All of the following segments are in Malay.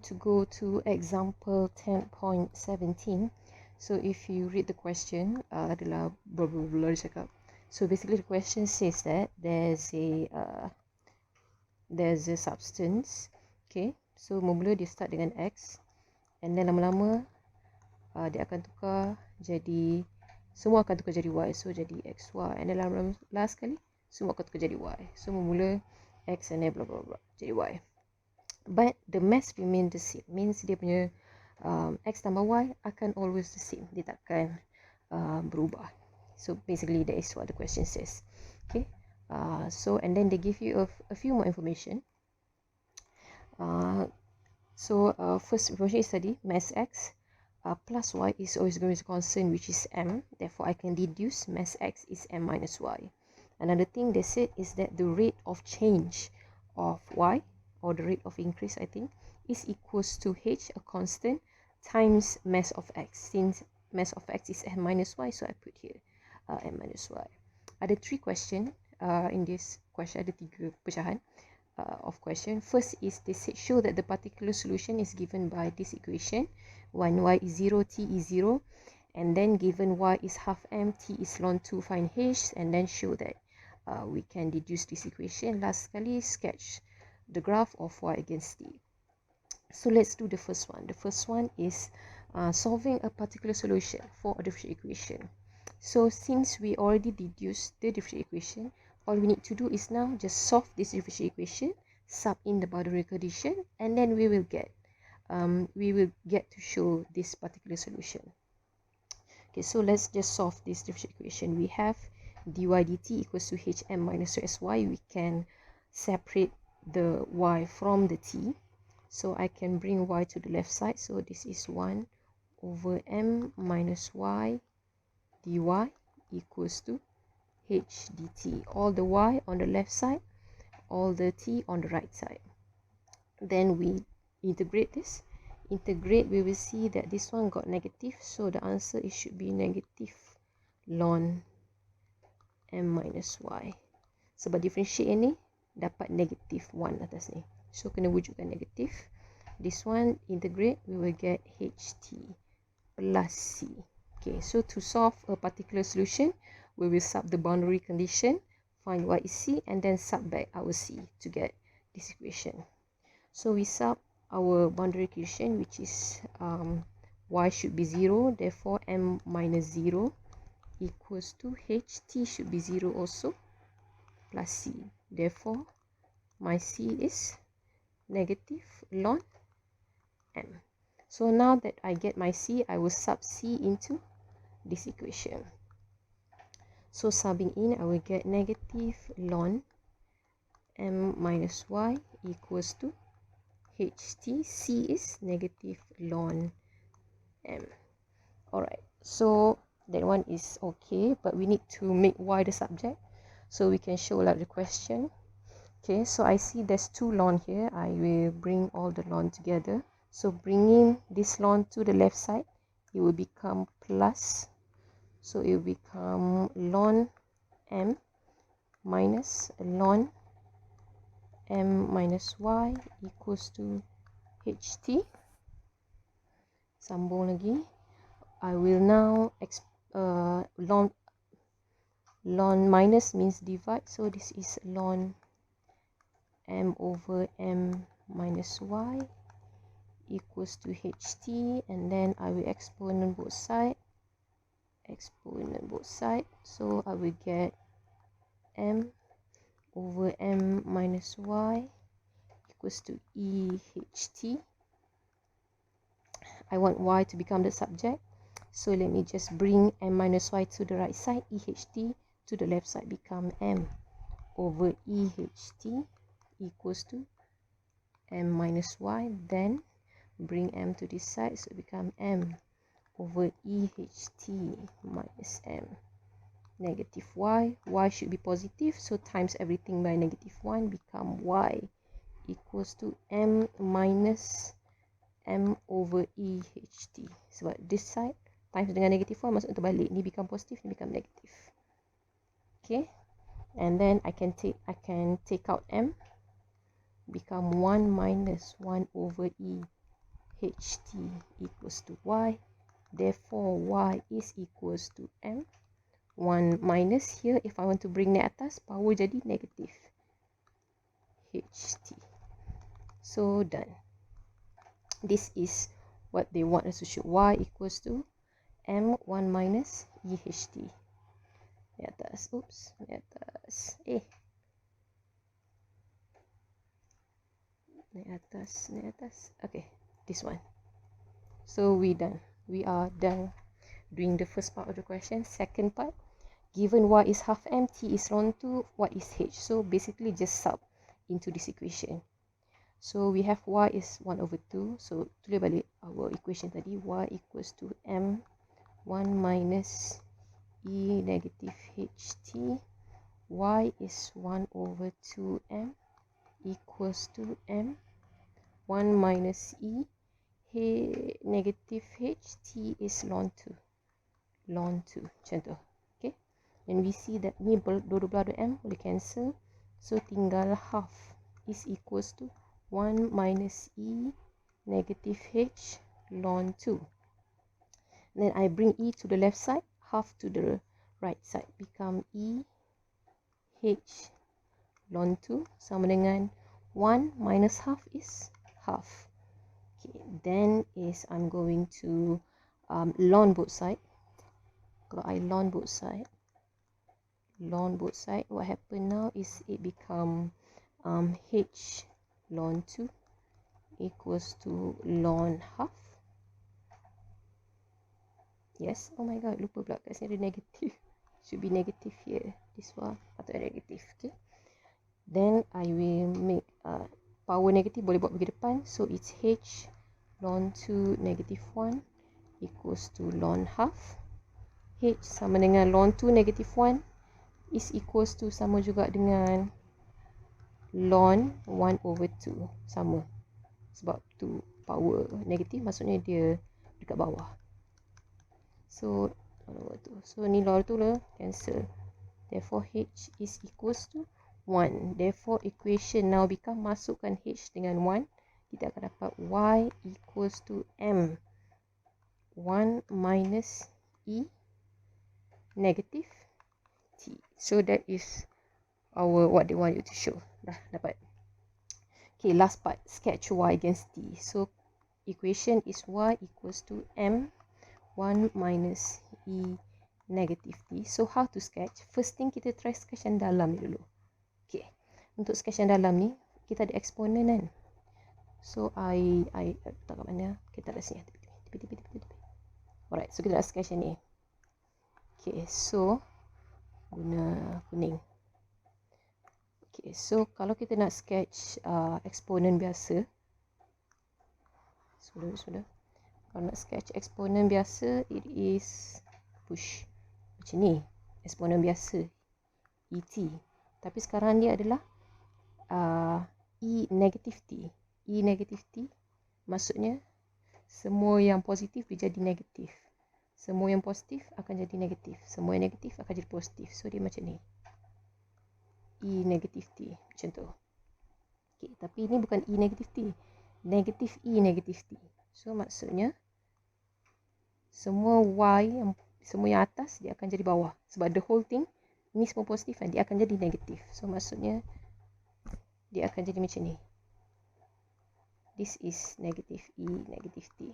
to go to example 10.17. So if you read the question, adalah blah blah blah cakap. So basically the question says that there's a substance, okay. So mula dia start dengan X, and then lama-lama dia akan tukar jadi, semua akan tukar jadi Y. So jadi XY, and then lama-lama last kali semua akan tukar jadi Y. So mula X and then blah blah blah jadi Y. But the mass remain the same, means dia punya X tambah Y akan always the same, dia takkan berubah. So basically that is what the question says, okay. So and then they give you a few more information. First information is tadi mass X plus Y is always going to be constant, which is M. Therefore, I can deduce mass X is M minus Y. Another thing they said is that the rate of change of Y, or the rate of increase, I think, is equals to H, a constant, times mass of X. Since mass of X is M minus Y, so I put here M minus Y. Ada 3 questions in this question, ada 3 pecahan of question. First is they said show that the particular solution is given by this equation, when Y is 0, T is 0, and then given Y is half M, T is ln 2, find H, and then show that we can deduce this equation. Last sekali, sketch the graph of Y against T. So let's do the first one. The first one is solving a particular solution for a differential equation. So since we already deduced the differential equation, all we need to do is now just solve this differential equation, sub in the boundary condition, and then we will get to show this particular solution. Okay, so let's just solve this differential equation. We have dy dt equals to hm minus sy. We can separate the y from the t, so I can bring y to the left side. So this is 1 over m minus y dy equals to h dt. All the y on the left side, all the t on the right side. Then we integrate this. Integrate, we will see that this one got negative, so the answer it should be negative ln m minus y. Sebab differentiate ni dapat negative 1 atas ni, so kena wujudkan negative. This one integrate, we will get ht plus c. Okay, so to solve a particular solution, we will sub the boundary condition, find y is c, and then sub back our c to get this equation. So we sub our boundary condition, which is y should be 0, therefore m minus 0 equals to ht should be 0 also, plus c. Therefore, my c is negative ln m. So now that I get my c, I will sub c into this equation. So subbing in, I will get negative ln m minus y equals to ht. C is negative ln m. Alright, so that one is okay, but we need to make y the subject so we can show like the question. Okay, so I see there's 2 ln here. I will bring all the ln together. So bringing this ln to the left side, it will become plus. So it will become ln m minus ln m minus y equals to ht. Sambung lagi. I will now ln minus means divide, so this is ln m over m minus y equals to ht, and then I will exponent both sides. So I will get m over m minus y equals to eht. I want y to become the subject, so let me just bring m minus y to the right side. Eht to the left side become m over eht equals to m minus y. Then bring m to this side, so it become m over eht minus m. Negative y should be positive, so times everything by negative 1 become y equals to m minus m over eht. Sebab this side times dengan negative 1 masuk terbalik, ni become positive, ni become negative. Okay, and then I can take out m, become 1 minus 1 over e ht equals to y. Therefore, y is equals to m. 1 minus here, if I want to bring naik atas, power jadi negative ht. So, done. This is what they want us to show. Y equals to m1 minus eht. Naik atas. Oops. Naik atas. Naik atas. Okay. This one. So, we done. We are done doing the first part of the question. Second part. Given y is half m, t is ln 2, what is h? So, basically just sub into this equation. So, we have y is 1 over 2. So, tulis balik our equation tadi. Y equals to m 1 minus e negative ht. Y is 1 over 2m equals to m 1 minus e negative h, t is ln 2. Ln 2. Macam tu. Okay. And we see that ni dua-dua belah m boleh cancel. So, tinggal half is equals to 1 minus e negative h ln 2. Then I bring e to the left side, half to the right side. Become e h ln 2 sama dengan 1 minus half is half. Okay, then is I'm going to ln both side. Kalau I ln both side, what happen now is it become h ln 2 equals to ln half. Yes, oh my god, lupa pula kat sini ada negative. Should be negative here. This one atau negative. Okay. Then I will make power negative boleh buat pergi depan. So it's h ln 2 negative 1 equals to ln half. H sama dengan ln 2 negative 1 is equals to sama juga dengan ln 1 over 2. Sama. Sebab tu power negatif maksudnya dia dekat bawah. So, ni ln 2 lah cancel. Therefore, H is equals to 1. Therefore, equation now become masukkan H dengan 1. Kita akan dapat Y equals to M. 1 minus E negative T. So, that is our what they want you to show. Dah dapat. Okay, last part. Sketch Y against T. So, equation is Y equals to M 1 minus E negative T. So, how to sketch? First thing, kita try sketch yang dalam ni dulu. Okay. Untuk sketch yang dalam ni, kita ada exponent kan? So, I tak kat mana? Kita ada sini. Tepi. Alright, so kita nak sketch yang ni. Okay, so, guna kuning. Okay, so, kalau kita nak sketch exponent biasa. Sudah. Kalau nak sketch exponent biasa, it is push. Macam ni. Exponent biasa. ET. Tapi sekarang dia adalah E negative T. E negative T maksudnya semua yang positif dia jadi negatif. Semua yang positif akan jadi negatif. Semua yang negatif akan jadi positif. So, dia macam ni. E negative T. Macam tu. Okay, tapi ini bukan E negative T. Negatif E negative T. So, maksudnya semua yang atas dia akan jadi bawah. Sebab the whole thing ni semua positif kan, dia akan jadi negatif. So, maksudnya dia akan jadi macam ni. This is negative E negative T.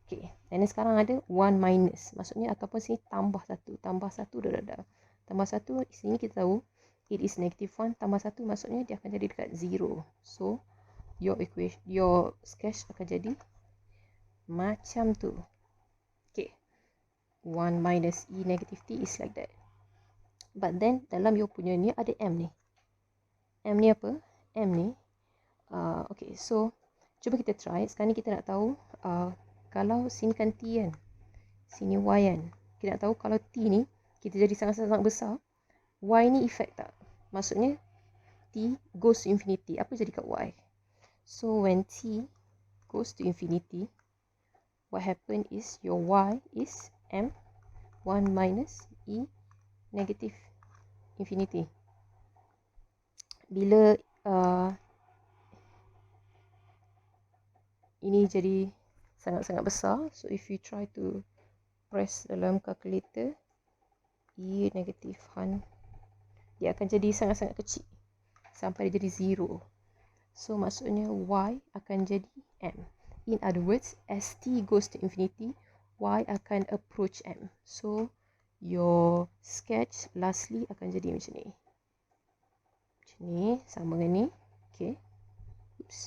Okay. Dan sekarang ada 1 minus. Maksudnya ataupun sini tambah 1. Tambah 1 dah. Tambah 1 sini kita tahu it is negative 1. Tambah 1 maksudnya dia akan jadi dekat 0. So, your sketch akan jadi macam tu. Okay. 1 minus E negative T is like that. But then, dalam you punya ni ada M ni. M ni apa? M ni. Okay, so, cuba kita try. Sekarang ni kita nak tahu, kalau sini kan T kan. Sini Y kan. Kita nak tahu kalau T ni, kita jadi sangat-sangat besar. Y ni effect tak? Maksudnya, T goes to infinity. Apa jadi kat Y? So, when T goes to infinity, what happen is your Y is M 1 minus E negative infinity. Bila ini jadi sangat-sangat besar. So if you try to press dalam calculator, E negative 100, dia akan jadi sangat-sangat kecil sampai dia jadi 0. So maksudnya Y akan jadi M. In other words, as T goes to infinity, Y akan approach M. So your sketch lastly akan jadi macam ni. Macam ni, sama dengan ni. Okay. Oops.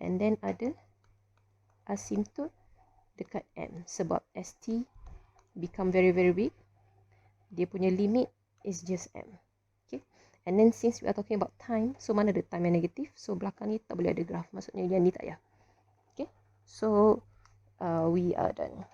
And then ada asymptote dekat M. Sebab as T become very very big, dia punya limit is just M. Okay. And then since we are talking about time, so mana ada time yang negatif, so belakang ni tak boleh ada graph. Maksudnya yang ni tak payah. Okay. So we are done.